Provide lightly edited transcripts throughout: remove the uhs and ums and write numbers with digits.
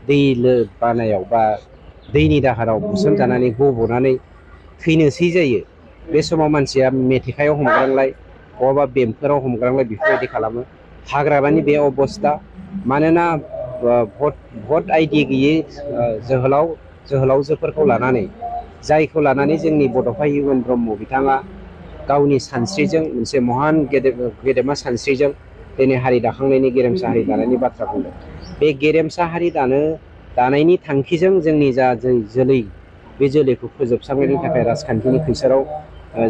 दै बानायाव बा दैनि दाहाराव बुसोमजानानै गब'नानै थैनोसै जायो। बे समाव मानसिया मेथेखायाव हमग्रांलाय बहाबा बेमफोराव हमग्रांलाय बेफोरबायदि खालामो। हाग्रामानि बे अबस्था, मानोना भट आइडि गैयै जोहोलावजोफोरखौ लानानै, जायखौ लानानै जोंनि बड'फा इउएन ब्रह्म बिथाङा गावनि सानस्रिजों मोनसे महान गेदेमा सानस्रिजों दिनै हारि दाखांनायनि गेरेमसा हारि दानायनि बाथ्रा बुंदों। बे गेरेमसा हारि दानायनि थांखिजों जोंनि जा जोलै, बे जोलैखौ फोजोबस्रांनायनि थाखाय राजखान्थिनि खैसाराव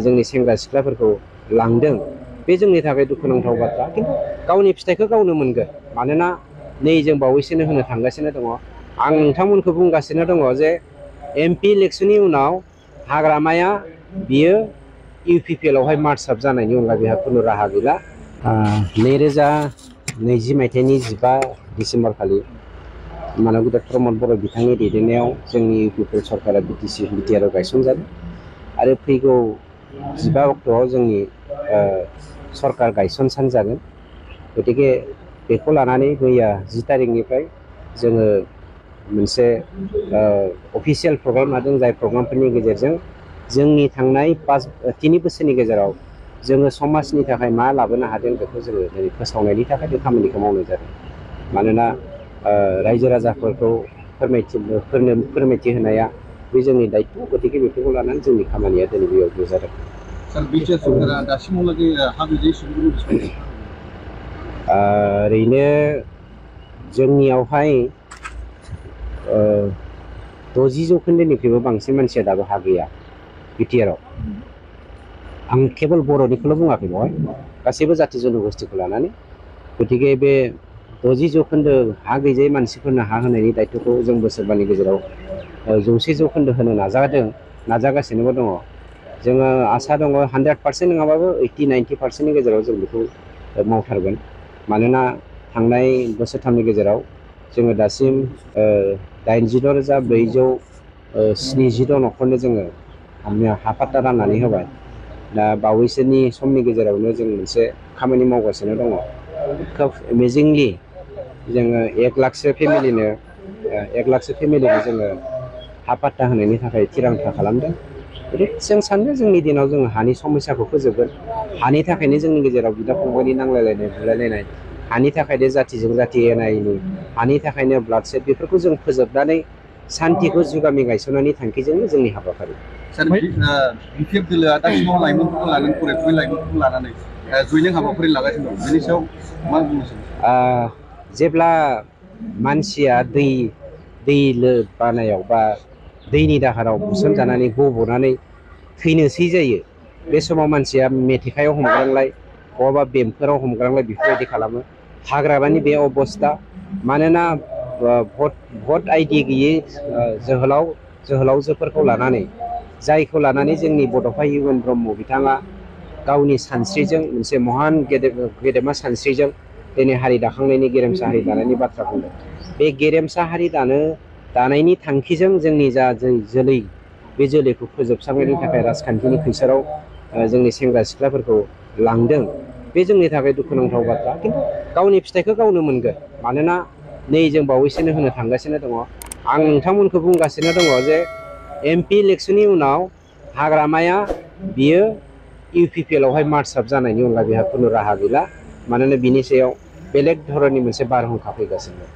जोंनि सेंग्रा सिख्लाफोरखौ लांदों। बे जोंनि थाखाय दुखुनांथाव बाथ्रा, खिन्थु गावनि फिथाइखौ गावनो मोनगोन। मानोना नै जों बावैसोनो होनो थांगासिनो दङ। आं नोंथांमोनखौ बुंगासिनो दङ जे MP इलेक्सननि उनाव हाग्रामाया बियो UPPL आवहाय मार्चआप जानायनि अनगा बेहा खुनु राहा गैला। 2020 मायथाइनि 15 डिसेम्बर खालि मानबगेजेर प्रमद बर' बिथांनि दैदेननायाव जोंनि UPPL सरकारा BTR आव गायसनजादों आरो फैगौ 15 अक्ट'आव जोंनि सरकार गायसन सान जागोन। गतिके बेखौ लानानै मैया 10 तारिखनिफ्राय जोङो मोनसे अफिसियेल प्रग्राम लादों, जाय प्रग्रामफोरनि गेजेरजों जोंनि थांनाय 3 बोसोरनि गेजेराव जोङो समाजनि थाखाय मा लाबोनो हादों बेखौ जोङो दिनै फोसावनायनि थाखाय बे खामानिखौ मावनाय जादों। मानोना रायजो राजाफोरखौ फोरमायथि होनाया बे जोंनि दायथ'। गतिके बेफोरखौ लानानै जोंनि खामानिया दिनै बेयाव नुजादों। BTR सरकारा दासिमावलागै हा गैजायै सुबुंफोरखौ ओरैनो जोंनियावहाय 60% बांसिन मानसिया दाबो हा गैया BTR आव। आं केवल बर'निखौल' बुङाखै बेवहाय, गासैबो जाथि जन'गोष्ठीखौ लानानै। गतिके बे 60% हा गैजायै मानसिफोरनो हा होनायनि दायथ'खौ जों बोसोरबानि गेजेराव 100% होनो नाजागासिनोबो दङ। जोङो आसा दङ 100% नङाबाबो 80-90%नि गेजेराव जों बेखौ मावथारगोन। मानोना थांनाय बोसोरथामनि गेजेराव जोङो दासिम 86,470 न'खरनो जोङो हा पाट्टा राननानै होबाय। दा बावैसोनि समनि गेजेरावनो जों मोनसे खामानि मावगासिनो दङ। खोब एमेजिंलि जोङो 1 लाखसो फेमिलिनो जोङो हा पाट्टा होनायनि थाखाय थिरांथा खालामदों। जों सानो जोंनि दिनाव जोङो हानि समस्याखौ फोजोबगोन। हानि थाखायनो जोंनि गेजेराव बिदा फंबायनि नांलायलायनाय बुलायलायनाय, हानि थाखायनो जातिजों जाति एना-एनि, हानि थाखायनो ब्लाड सेट, बेफोरखौ जों फोजोबनानै सान्तिखौ जुगामि गायसननायनि थांखिजोंनो जोंनि हाबाफारि। BPF दोलोआ दासिमाव लाइमोनफोरखौ लानानै, फरायफुनाय लाइमोनफोरखौ लानानै जयनिं हाबाफारि लागासिनो दं। बेनि सायाव मा बुंनो सानो? जेब्ला मानसिया दै बानायाव बा दैनि दाहाराव बुसोमजानानै गब'नानै थैनोसै जायो। बे समाव मानसिया मेथेखायाव हमग्रांलाय बहाबा बेमफोराव हमग्रांलाय बेफोरबायदि खालामो। हाग्रामानि बे अबस्था, मानोना भट आइडि गैयै जोहोलावजोफोरखौ लानानै, जायखौ लानानै जोंनि बड'फा इउएन ब्रह्म बिथाङा गावनि सानस्रिजों मोनसे महान गेदेमा सानस्रिजों दिनै हारि दाखांनायनि गेरेमसा हारि दानायनि बाथ्रा बुंदों। बे गेरेमसा हारि दानायनि थांखिजों जोंनि जा जोलै, बे जोलैखौ फोजोबस्रांनायनि थाखाय राजखान्थिनि खैसाराव जोंनि सेंग्रा सिख्लाफोरखौ लांदों। बे जोंनि थाखाय दुखुनांथाव बाथ्रा, खिन्थु गावनि फिथाइखौ गावनो मोनगोन। मानोना नै जों बावैसोनो होनो थांगासिनो दङ। आं नोंथांमोनखौ बुंगासिनो दङ जे MP इलेक्सननि उनाव हाग्रामाया बियो UPPL आवहाय मार्चआप जानायनि अनगा बेहा खुनु राहा गैला। मानोना बिनि सायाव बेलेग धरननि मोनसे बारहुंखा फैगासिनो दं।